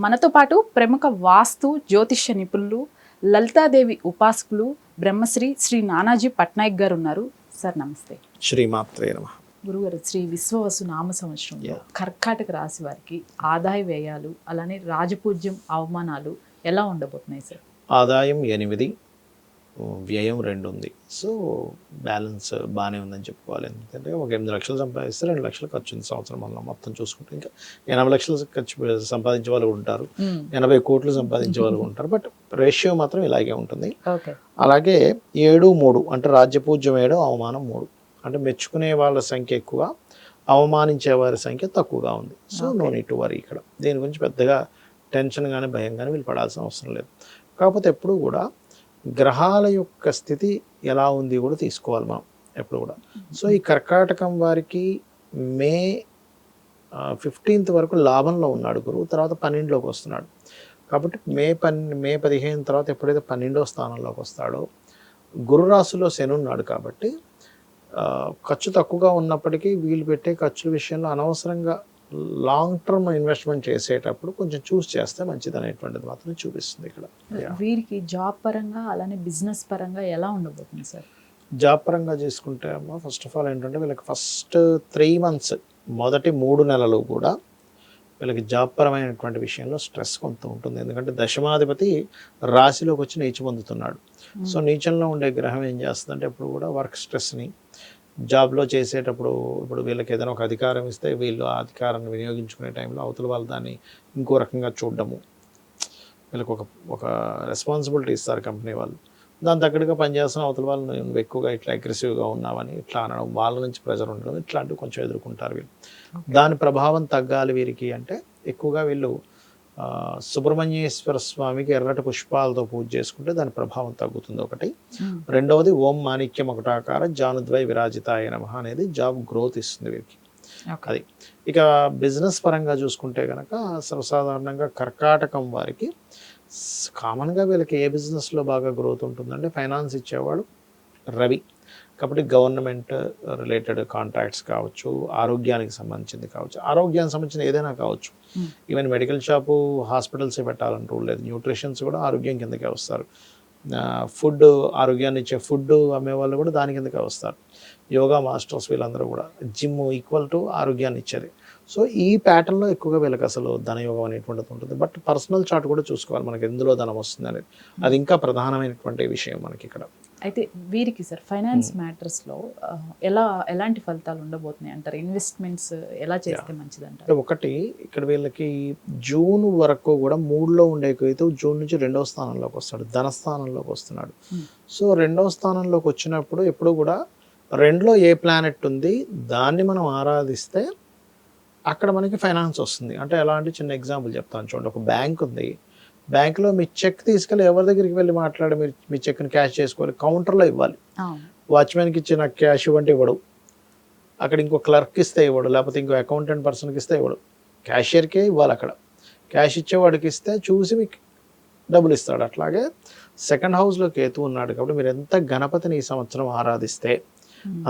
మనతో పాటు ప్రముఖ వాస్తు జ్యోతిష్య నిపుణులు లలితాదేవి ఉపాసకులు బ్రహ్మశ్రీ శ్రీ నానాజీ పట్నాయక్ గారు ఉన్నారు. సార్ నమస్తే. శ్రీమాత్రే నమః. గురుగారు, శ్రీ విశ్వవసు నామ సంవత్సరంలో కర్కాటక రాశి వారికి ఆదాయ వ్యయాలు అలానే రాజపూజ్యం అవమానాలు ఎలా ఉండబోతున్నాయి సార్? ఆదాయం 8, వ్యయం 2 ఉంది. సో బ్యాలెన్స్ బాగానే ఉందని చెప్పుకోవాలి. ఎందుకంటే ఒక 8 లక్షలు సంపాదిస్తే 2 లక్షలు ఖర్చు ఉంది సంవత్సరం వల్ల మొత్తం చూసుకుంటే. ఇంకా 80 లక్షలు ఖర్చు సంపాదించే వాళ్ళు ఉంటారు, 80 కోట్లు సంపాదించే వాళ్ళు ఉంటారు. బట్ రేషియో మాత్రం ఇలాగే ఉంటుంది. అలాగే 7, 3 అంటే రాజ్యపూజ్యం 7, అవమానం 3 అంటే మెచ్చుకునే వాళ్ళ సంఖ్య ఎక్కువ, అవమానించే వారి సంఖ్య తక్కువగా ఉంది. So no need to worry. ఇక్కడ దీని గురించి పెద్దగా టెన్షన్ కానీ భయం కానీ వీళ్ళు పడాల్సిన అవసరం లేదు. కాకపోతే ఎప్పుడు కూడా గ్రహాల యొక్క స్థితి ఎలా ఉంది కూడా తీసుకోవాలి మనం ఎప్పుడు కూడా. సో ఈ కర్కాటకం వారికి మే 15th వరకు లాభంలో ఉన్నాడు గురువు, తర్వాత 12లోకి వస్తున్నాడు. కాబట్టి మే 15 తర్వాత ఎప్పుడైతే 12వ స్థానంలోకి వస్తాడో గురు రాశిలో శని ఉన్నాడు. కాబట్టి ఖర్చు తక్కువగా ఉన్నప్పటికీ వీళ్ళు పెట్టే ఖర్చుల విషయంలో అనవసరంగా లాంగ్ టర్మ్ ఇన్వెస్ట్మెంట్ చేసేటప్పుడు కొంచెం చూస్ చేస్తే మంచిది అనేటువంటిది మాత్రం చూపిస్తుంది ఇక్కడ. వీరికి జాబ్ పరంగా అలానే బిజినెస్ పరంగా ఎలా ఉండబోతుంది సార్? జాబ్ పరంగా చేసుకుంటే అమ్మ ఫస్ట్ ఆఫ్ ఆల్ ఏంటంటే వీళ్ళకి ఫస్ట్ 3 months మొదటి 3 నెలలు కూడా వీళ్ళకి జాబ్ పరమైనటువంటి విషయంలో స్ట్రెస్ కొంత ఉంటుంది. ఎందుకంటే దశమాధిపతి రాశిలోకి వచ్చి నీచ పొందుతున్నాడు. సో నీచంలో ఉండే గ్రహం ఏం చేస్తుందంటే ఎప్పుడు కూడా వర్క్ స్ట్రెస్ని జాబ్లో చేసేటప్పుడు, ఇప్పుడు వీళ్ళకి ఏదైనా ఒక అధికారం ఇస్తే వీళ్ళు ఆ అధికారాన్ని వినియోగించుకునే టైంలో అవతల వాళ్ళు దాన్ని ఇంకో రకంగా చూడడము, వీళ్ళకి ఒక రెస్పాన్సిబిలిటీ ఇస్తారు కంపెనీ వాళ్ళు, దాని తగ్గట్టుగా పనిచేస్తున్న అవతల వాళ్ళు నువ్వు ఎక్కువగా ఇట్లా అగ్రెసివ్గా ఉన్నావని ఇట్లా అనడం, వాళ్ళ నుంచి ప్రెజర్ ఉండడం, ఇట్లాంటివి కొంచెం ఎదుర్కొంటారు వీళ్ళు. దాని ప్రభావం తగ్గాలి వీరికి అంటే ఎక్కువగా వీళ్ళు సుబ్రహ్మణ్యేశ్వర స్వామికి ఎర్రటి పుష్పాలతో పూజ చేసుకుంటే దాని ప్రభావం తగ్గుతుంది ఒకటి. రెండవది ఓం మాణిక్యం ఒకటాకార జానుద్వై విరాజితాయ నమః అనేది జాబ్ గ్రోత్ ఇస్తుంది వీరికి. అది ఇక బిజినెస్ పరంగా చూసుకుంటే కనుక సర్వసాధారణంగా కర్కాటకం వారికి కామన్గా వీళ్ళకి ఏ బిజినెస్లో బాగా గ్రోత్ ఉంటుందంటే ఫైనాన్స్ ఇచ్చేవాడు రవి. కాబట్టి గవర్నమెంట్ రిలేటెడ్ కాంట్రాక్ట్స్ కావచ్చు, ఆరోగ్యానికి సంబంధించింది కావచ్చు, ఆరోగ్యానికి సంబంధించిన ఏదైనా కావచ్చు. ఈవెన్ మెడికల్ షాపు హాస్పిటల్సే పెట్టాలని రూల్ లేదు, న్యూట్రిషన్స్ కూడా ఆరోగ్యం కిందకే వస్తారు. ఫుడ్ ఆరోగ్యాన్ని ఇచ్చే ఫుడ్ అమ్మేవాళ్ళు కూడా దాని కిందకే వస్తారు. యోగా మాస్టర్స్ వీళ్ళందరూ కూడా జిమ్ ఈక్వల్ టు ఆరోగ్యాన్ని ఇచ్చేది. సో ఈ ప్యాటర్న్లో ఎక్కువగా వీళ్ళకి అసలు ధనయోగం అనేటువంటిది ఉంటుంది. బట్ పర్సనల్ చార్ట్ కూడా చూసుకోవాలి మనకి ఎందులో ధనం వస్తుంది అనేది, అది ఇంకా ప్రధానమైనటువంటి విషయం మనకి ఇక్కడ. అయితే వీరికి సార్ ఫైనాన్స్ మ్యాటర్స్లో ఎలాంటి ఫలితాలు ఉండబోతున్నాయి అంటారు? ఇన్వెస్ట్మెంట్స్ ఎలా చేస్తే మంచిది అంటారు? ఒకటి ఇక్కడ వీళ్ళకి జూన్ వరకు కూడా 3లో ఉండే కేతు జూన్ నుంచి 2వ స్థానంలోకి వస్తాడు, ధనస్థానంలోకి వస్తున్నాడు. సో 2వ స్థానంలోకి వచ్చినప్పుడు ఎప్పుడు కూడా 2లో ఏ ప్లానెట్ ఉంది దాన్ని మనం ఆరాధిస్తే అక్కడ మనకి ఫైనాన్స్ వస్తుంది. అంటే ఎలాంటి చిన్న ఎగ్జాంపుల్ చెప్తాను చూడండి. ఒక బ్యాంక్ ఉంది, బ్యాంకులో మీ చెక్ తీసుకెళ్ళి ఎవరి దగ్గరికి వెళ్ళి మాట్లాడి మీరు మీ చెక్ని క్యాష్ చేసుకోవాలి, కౌంటర్లో ఇవ్వాలి. వాచ్మెన్కి ఇచ్చి నాకు క్యాష్ ఇవ్వండి ఇవ్వడు, అక్కడ ఇంకో క్లర్క్ ఇస్తే ఇవ్వడు, లేకపోతే ఇంకో అకౌంటెంట్ పర్సన్కి ఇస్తే ఇవ్వడు, క్యాషియర్కే ఇవ్వాలి. అక్కడ క్యాష్ ఇచ్చేవాడికి ఇస్తే చూసి మీకు డబ్బులు ఇస్తాడు. అట్లాగే సెకండ్ హౌస్లో కేతు ఉన్నాడు. కాబట్టి మీరు ఎంత గణపతిని ఈ సంవత్సరం ఆరాధిస్తే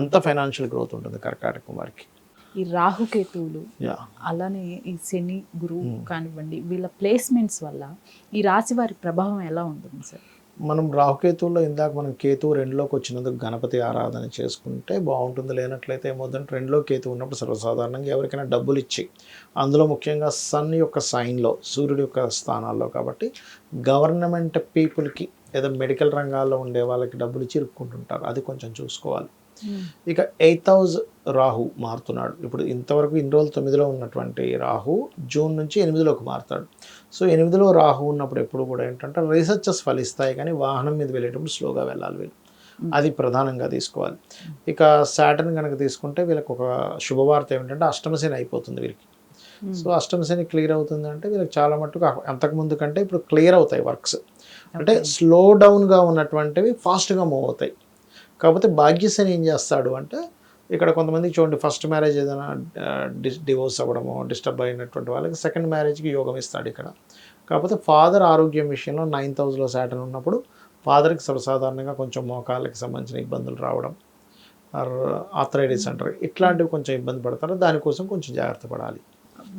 అంత ఫైనాన్షియల్ గ్రోత్ ఉంటుంది కర్కాటకం వారికి. ఈ రాహుకేతువులు అలానే ఈ శని గురువు కానివ్వండి, వీళ్ళ ప్లేస్మెంట్స్ వల్ల ఈ రాశి వారి ప్రభావం ఎలా ఉంటుంది సార్? మనం రాహుకేతువుల్లో ఇందాక మనం కేతు 2లోకి వచ్చినందుకు గణపతి ఆరాధన చేసుకుంటే బాగుంటుంది. లేనట్లయితే ఏమవుతుందంటే 2లో కేతు ఉన్నప్పుడు సర్వసాధారణంగా ఎవరికైనా డబ్బులు ఇచ్చి, అందులో ముఖ్యంగా సన్ యొక్క సైన్లో సూర్యుడి యొక్క స్థానాల్లో, కాబట్టి గవర్నమెంట్ పీపుల్కి ఏదో మెడికల్ రంగాల్లో ఉండే వాళ్ళకి డబ్బులు ఇచ్చి ఇరుక్కుంటుంటారు, అది కొంచెం చూసుకోవాలి. ఇక 8th house రాహు మారుతున్నాడు. ఇప్పుడు ఇంతవరకు ఇన్ని రోజులు 9లో ఉన్నటువంటి రాహు జూన్ నుంచి 8లోకి మారుతాడు. సో 8లో రాహు ఉన్నప్పుడు ఎప్పుడు కూడా ఏంటంటే రీసెర్చెస్ ఫలిస్తాయి, కానీ వాహనం మీద వెళ్ళేటప్పుడు స్లోగా వెళ్ళాలి వీళ్ళు, అది ప్రధానంగా తీసుకోవాలి. ఇక సాటర్న్ కనుక తీసుకుంటే వీళ్ళకి ఒక శుభవార్త ఏమిటంటే అష్టమశని అయిపోతుంది వీరికి. సో అష్టమశని క్లియర్ అవుతుంది అంటే వీళ్ళకి చాలా మట్టుకు అంతకుముందు కంటే ఇప్పుడు క్లియర్ అవుతాయి వర్క్స్. అంటే స్లో డౌన్గా ఉన్నటువంటివి ఫాస్ట్గా మూవ్ అవుతాయి. కాకపోతే భాగ్యశని ఏం చేస్తాడు అంటే ఇక్కడ కొంతమంది చూడండి, ఫస్ట్ మ్యారేజ్ ఏదైనా డివోర్స్ అవ్వడమో డిస్టర్బ్ అయినటువంటి వాళ్ళకి సెకండ్ మ్యారేజ్కి యోగం ఇస్తాడు ఇక్కడ. కాకపోతే ఫాదర్ ఆరోగ్యం విషయంలో 9th హౌస్లో సాటర్న్ ఉన్నప్పుడు ఫాదర్కి సర్వసాధారణంగా కొంచెం మోకాళ్ళకి సంబంధించిన ఇబ్బందులు రావడం, ఆర్థరైటిస్ అంటారు, ఇట్లాంటివి కొంచెం ఇబ్బంది పడతారు. దానికోసం కొంచెం జాగ్రత్త పడాలి.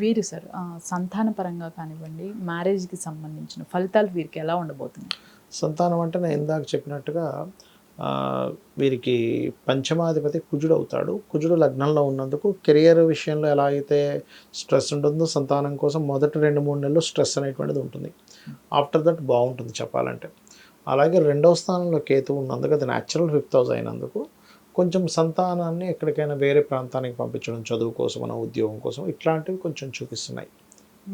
వీరు సార్ సంతాన పరంగా కానివ్వండి, మ్యారేజ్కి సంబంధించిన ఫలితాలు వీరికి ఎలా ఉండబోతుంది? సంతానం అంటే నేను ఇందాక చెప్పినట్టుగా ఆ, వీరికి పంచమాధిపతి కుజుడు అవుతాడు. కుజుడు లగ్నంలో ఉన్నందుకు కెరియర్ విషయంలో ఎలా అయితే స్ట్రెస్ ఉంటుందో సంతానం కోసం మొదటి 2-3 నెలలు స్ట్రెస్ అనేటువంటిది ఉంటుంది. ఆఫ్టర్ దట్ బాగుంటుంది చెప్పాలంటే. అలాగే రెండవ స్థానంలో కేతు ఉన్నందుకు అది న్యాచురల్ 5th హౌస్ అయినందుకు కొంచెం సంతానాన్ని ఎక్కడికైనా వేరే ప్రాంతానికి పంపించడం, చదువు కోసమనో ఉద్యోగం కోసం ఇట్లాంటివి కొంచెం చూపిస్తున్నాయి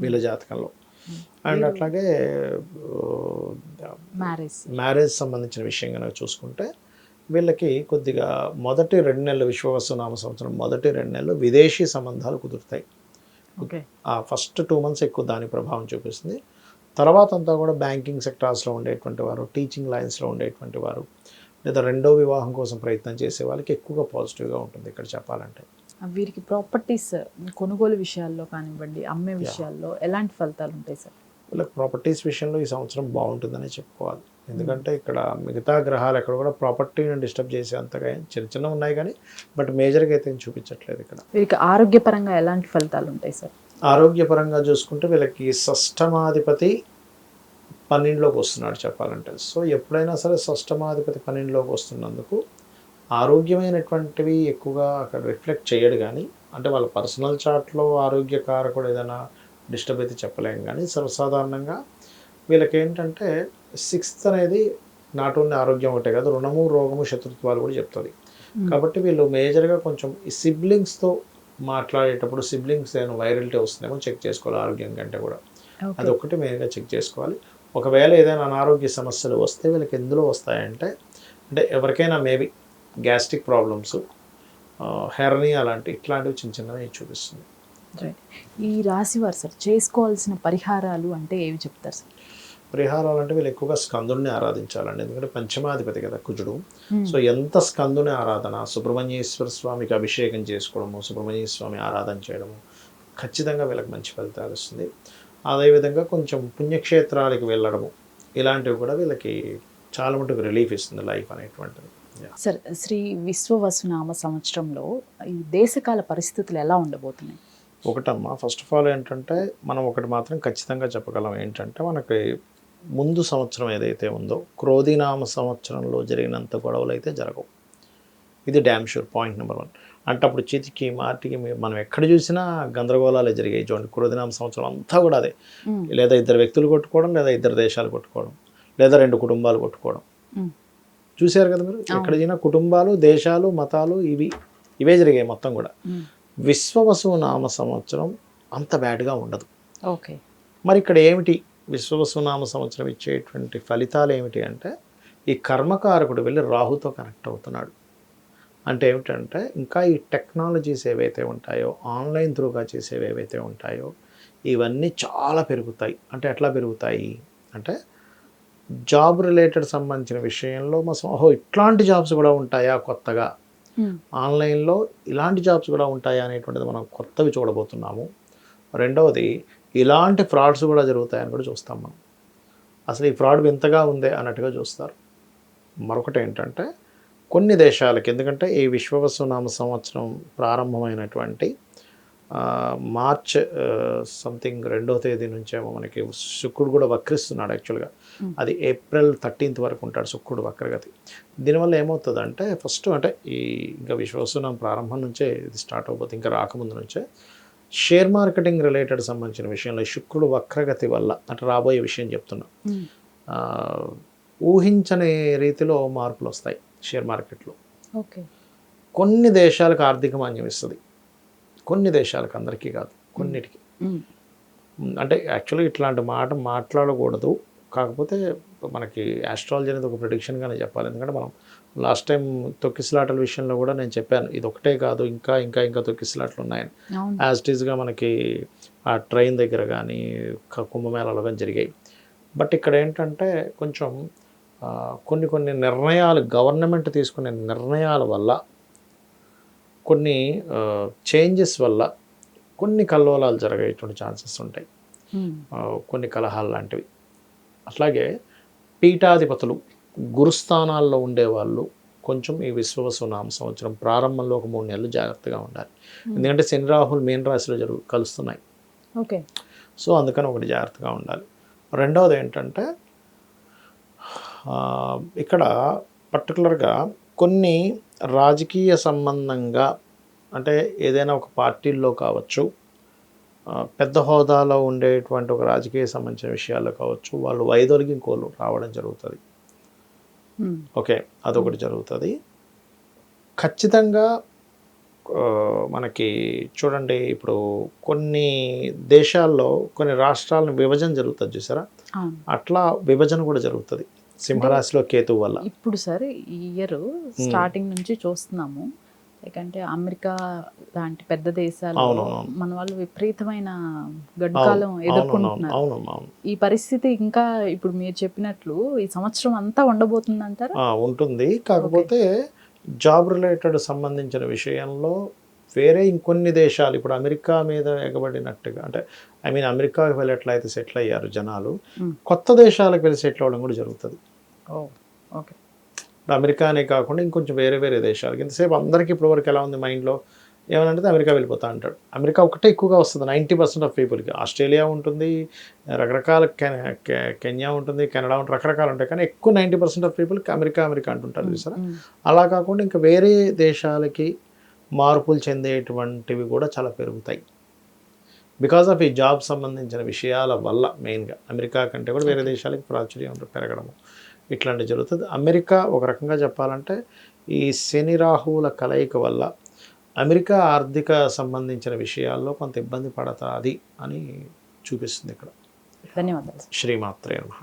వీళ్ళ జాతకంలో. అండ్ అట్లాగే మ్యారేజ్ సంబంధించిన విషయం కనుక చూసుకుంటే వీళ్ళకి కొద్దిగా మొదటి 2 నెలలు విశ్వవసునామ సంవత్సరం మొదటి 2 నెలలు విదేశీ సంబంధాలు కుదురుతాయి. ఆ ఫస్ట్ 2 మంత్స్ ఎక్కువ దాని ప్రభావం చూపిస్తుంది. తర్వాత అంతా కూడా బ్యాంకింగ్ సెక్టార్స్లో ఉండేటువంటి వారు, టీచింగ్ లైన్స్లో ఉండేటువంటి వారు, లేదా రెండో వివాహం కోసం ప్రయత్నం చేసే వాళ్ళకి ఎక్కువగా పాజిటివ్గా ఉంటుంది ఇక్కడ చెప్పాలంటే. వీరికి ప్రాపర్టీస్ కొనుగోలు విషయాల్లో కానివ్వండి, అమ్మే విషయాల్లో ఎలాంటి ఫలితాలు ఉంటాయి సార్? వీళ్ళకి ప్రాపర్టీస్ విషయంలో ఈ సంవత్సరం బాగుంటుందని చెప్పుకోవాలి. ఎందుకంటే ఇక్కడ మిగతా గ్రహాలు ఎక్కడ కూడా ప్రాపర్టీని డిస్టర్బ్ చేసే అంతగా చిన్న చిన్న ఉన్నాయి కానీ బట్ మేజర్గా అయితే చూపించట్లేదు ఇక్కడ. వీరికి ఆరోగ్యపరంగా ఎలాంటి ఫలితాలు ఉంటాయి సార్? ఆరోగ్యపరంగా చూసుకుంటే వీళ్ళకి షష్టమాధిపతి 12లోకి వస్తున్నాడు చెప్పాలంటే. సో ఎప్పుడైనా సరే షష్టమాధిపతి 12లోకి వస్తున్నందుకు ఆరోగ్యమైనటువంటివి ఎక్కువగా అక్కడ రిఫ్లెక్ట్ చేయడు. కానీ అంటే వాళ్ళ పర్సనల్ చార్ట్లో ఆరోగ్య కారకుడు ఏదైనా డిస్టర్బ్ అయితే చెప్పలేము. కానీ సర్వసాధారణంగా వీళ్ళకి ఏంటంటే 6th అనేది నాట్ ఓన్లీ ఆరోగ్యం ఒకటే కాదు, రుణము, రోగము, శత్రుత్వాలు కూడా చెప్తుంది. కాబట్టి వీళ్ళు మేజర్గా కొంచెం ఈ సిబ్లింగ్స్తో మాట్లాడేటప్పుడు సిబ్లింగ్స్ ఏమైనా వైరల్టీ వస్తుందేమో చెక్ చేసుకోవాలి ఆరోగ్యం కంటే కూడా. అది ఒకటి మెయిన్గా చెక్ చేసుకోవాలి. ఒకవేళ ఏదైనా అనారోగ్య సమస్యలు వస్తే వీళ్ళకి ఎందులో వస్తాయంటే, అంటే ఎవరికైనా మేబీ గ్యాస్ట్రిక్ ప్రాబ్లమ్స్, హెర్నియా ఇట్లాంటివి చిన్న చిన్నవి చూపిస్తుంది. ఈ రాశి వారు సార్ చేసుకోవాల్సిన పరిహారాలు అంటే ఏవి చెప్తారు సార్? పరిహారాలు అంటే వీళ్ళు ఎక్కువగా స్కందుని ఆరాధించాలండి. ఎందుకంటే పంచమాధిపతి కదా కుజుడు. సో ఎంత స్కందుని ఆరాధన, సుబ్రహ్మణ్యేశ్వర స్వామికి అభిషేకం చేసుకోవడము, సుబ్రహ్మణ్య స్వామి ఆరాధన చేయడము ఖచ్చితంగా వీళ్ళకి మంచి ఫలితాలు ఇస్తుంది. అదేవిధంగా కొంచెం పుణ్యక్షేత్రాలకు వెళ్ళడము ఇలాంటివి కూడా వీళ్ళకి చాలా మటుకు రిలీఫ్ ఇస్తుంది లైఫ్ అనేటువంటిది. సార్ శ్రీ విశ్వవసునామ సంవత్సరంలో ఈ దేశకాల పరిస్థితులు ఎలా ఉండబోతున్నాయి? ఒకటమ్మా, ఫస్ట్ ఆఫ్ ఆల్ ఏంటంటే మనం ఒకటి మాత్రం ఖచ్చితంగా చెప్పగలం. ఏంటంటే మనకి ముందు సంవత్సరం ఏదైతే ఉందో క్రోధినామ సంవత్సరంలో జరిగినంత గొడవలు అయితే జరగవు. ఇది డ్యామ్ షూర్. Point number 1. అంటే అప్పుడు చితికి మాటికి మనం ఎక్కడ చూసినా గందరగోళాలే జరిగాయి. చూడండి, క్రోధినామ సంవత్సరం అంతా కూడా అదే. లేదా 2 వ్యక్తులు కొట్టుకోవడం, లేదా 2 దేశాలు కొట్టుకోవడం, లేదా 2 కుటుంబాలు కొట్టుకోవడం. చూశారు కదా మీరు, ఎక్కడ చూసినా కుటుంబాలు, దేశాలు, మతాలు ఇవే జరిగాయి మొత్తం కూడా. విశ్వవసునామ సంవత్సరం అంత బ్యాడ్గా ఉండదు. ఓకే, మరి ఇక్కడ ఏమిటి విశ్వవసునామ సంవత్సరం ఇచ్చేటువంటి ఫలితాలు ఏమిటి అంటే, ఈ కర్మకారకుడు వెళ్ళి రాహుతో కనెక్ట్ అవుతున్నాడు. అంటే ఏమిటంటే ఇంకా ఈ టెక్నాలజీస్ ఏవైతే ఉంటాయో, ఆన్లైన్ త్రూగా చేసేవి ఏవైతే ఉంటాయో ఇవన్నీ చాలా పెరుగుతాయి. అంటే ఎట్లా పెరుగుతాయి అంటే, జాబ్ రిలేటెడ్ సంబంధించిన విషయంలో ఇట్లాంటి జాబ్స్ కూడా ఉంటాయా కొత్తగా, ఆన్లైన్లో ఇలాంటి జాబ్స్ కూడా ఉంటాయా అనేటువంటిది మనం కొత్తవి చూడబోతున్నాము. రెండవది, ఇలాంటి ఫ్రాడ్స్ కూడా జరుగుతాయని కూడా చూస్తాం మనం. అసలు ఈ ఫ్రాడ్ వింతగా ఉందే అన్నట్టుగా చూస్తారు. మరొకటి ఏంటంటే కొన్ని దేశాలకి, ఎందుకంటే ఈ విశ్వవసునామ సంవత్సరం ప్రారంభమైనటువంటి మార్చ్ సంథింగ్ 2వ తేదీ నుంచేమో మనకి శుక్రుడు కూడా వక్రిస్తున్నాడు. యాక్చువల్గా అది ఏప్రిల్ 13th వరకు ఉంటాడు శుక్రుడు వక్రగతి. దీనివల్ల ఏమవుతుందంటే ఫస్ట్ అంటే ఇంకా విశ్వవసునామ ప్రారంభం నుంచే ఇది స్టార్ట్ అవబోతుంది, ఇంకా రాకముందు నుంచే షేర్ మార్కెటింగ్ రిలేటెడ్ సంబంధించిన విషయంలో శుక్రుడు వక్రగతి వల్ల అంటే రాబోయే విషయం చెప్తున్నా, ఊహించని రీతిలో మార్పులు వస్తాయి షేర్ మార్కెట్లో. కొన్ని దేశాలకు ఆర్థిక మాన్యం ఇస్తుంది, కొన్ని దేశాలకు, అందరికీ కాదు, కొన్నిటికి. అంటే యాక్చువల్గా ఇట్లాంటి మాట మాట్లాడకూడదు, కాకపోతే మనకి ఆస్ట్రాలజీ అనేది ఒక ప్రిడిక్షన్గానే చెప్పాలి. ఎందుకంటే మనం లాస్ట్ టైం తొక్కిసలాటల విషయంలో కూడా నేను చెప్పాను, ఇది ఒకటే కాదు ఇంకా ఇంకా ఇంకా తొక్కిసలాటలు ఉన్నాయని. యాజ్ ఇట్ ఈస్గా మనకి ఆ ట్రైన్ దగ్గర కానీ కుంభమేళాలో కానీ జరిగాయి. బట్ ఇక్కడ ఏంటంటే కొంచెం కొన్ని నిర్ణయాలు, గవర్నమెంట్ తీసుకునే నిర్ణయాల వల్ల, కొన్ని చేంజెస్ వల్ల కొన్ని కల్లోలాలు జరిగేటువంటి ఛాన్సెస్ ఉంటాయి, కొన్ని కలహాలు లాంటివి. అట్లాగే పీఠాధిపతులు, గురుస్థానాల్లో ఉండేవాళ్ళు కొంచెం ఈ విశ్వవసునామ సంవత్సరం ప్రారంభంలో ఒక 3 నెలలు జాగ్రత్తగా ఉండాలి. ఎందుకంటే శని రాహులు మీన రాశిలో కలుస్తున్నాయి. ఓకే. సో అందుకని ఒకటి జాగ్రత్తగా ఉండాలి. రెండవది ఏంటంటే ఇక్కడ పర్టికులర్గా కొన్ని రాజకీయ సంబంధంగా అంటే ఏదైనా ఒక పార్టీల్లో కావచ్చు, పెద్ద హోదాలో ఉండేటువంటి ఒక రాజకీయ సంబంధించిన విషయాల్లో కావచ్చు, వాళ్ళు వైదొలిగి ఇంకోళ్ళు రావడం జరుగుతుంది. ఓకే, అదొకటి జరుగుతుంది. ఖచ్చితంగా మనకి చూడండి, ఇప్పుడు కొన్ని దేశాల్లో కొన్ని రాష్ట్రాలను విభజన జరుగుతుంది చూసారా, అట్లా విభజన కూడా జరుగుతుంది సింహరాశిలో కేతువు వల్ల. ఇప్పుడు సార్ ఈ ఇయర్ స్టార్టింగ్ నుంచి చూస్తున్నాము, అంటే అమెరికా లాంటి పెద్ద దేశాలు మన వాళ్ళు విపరీతమైన గడ్డుకాలం ఎదుర్కొంటున్నారు. ఈ పరిస్థితి ఇంకా ఇప్పుడు మీరు చెప్పినట్లు ఈ సంవత్సరం అంతా ఉండబోతుంది అంటారా? ఉంటుంది. కాకపోతే జాబ్ రిలేటెడ్ సంబంధించిన విషయంలో వేరే ఇంకొన్ని దేశాలు ఇప్పుడు అమెరికా మీద ఎగబడినట్టుగా, అంటే ఐ మీన్ అమెరికాకి వెళ్ళి ఎట్లయితే సెటిల్ అయ్యారు జనాలు, కొత్త దేశాలకు వెళ్ళి సెటిల్ అవ్వడం కూడా జరుగుతుంది. ఓకే. అమెరికానే కాకుండా ఇంకొంచెం వేరే వేరే దేశాలకి. ఇంతసేపు అందరికీ ఇప్పటివరకు ఎలా ఉంది మైండ్లో, ఏమనంటే అమెరికా వెళ్ళిపోతా అంటాడు. అమెరికా ఒకటే ఎక్కువగా వస్తుంది 90% ఆఫ్ పీపుల్కి. ఆస్ట్రేలియా ఉంటుంది, రకరకాల కెన్యా ఉంటుంది, కెనడా ఉంటుంది, రకరకాలు ఉంటాయి. కానీ ఎక్కువ 90% ఆఫ్ పీపుల్కి అమెరికా అంటుంటారు చూసారా. అలా కాకుండా ఇంకా వేరే దేశాలకి మార్పులు చెందేటువంటివి కూడా చాలా పెరుగుతాయి బికాజ్ ఆఫ్ ఈ జాబ్ సంబంధించిన విషయాల వల్ల. మెయిన్గా అమెరికా కంటే కూడా వేరే దేశాలకి ప్రాచుర్యం పెరగడము ఇట్లాంటివి జరుగుతుంది. అమెరికా ఒక రకంగా చెప్పాలంటే ఈ శని రాహువుల కలయిక వల్ల అమెరికా ఆర్థిక సంబంధించిన విషయాల్లో కొంత ఇబ్బంది పడతాది అని చూపిస్తుంది ఇక్కడ. ధన్యవాదాలు. శ్రీమాత్రే నమః.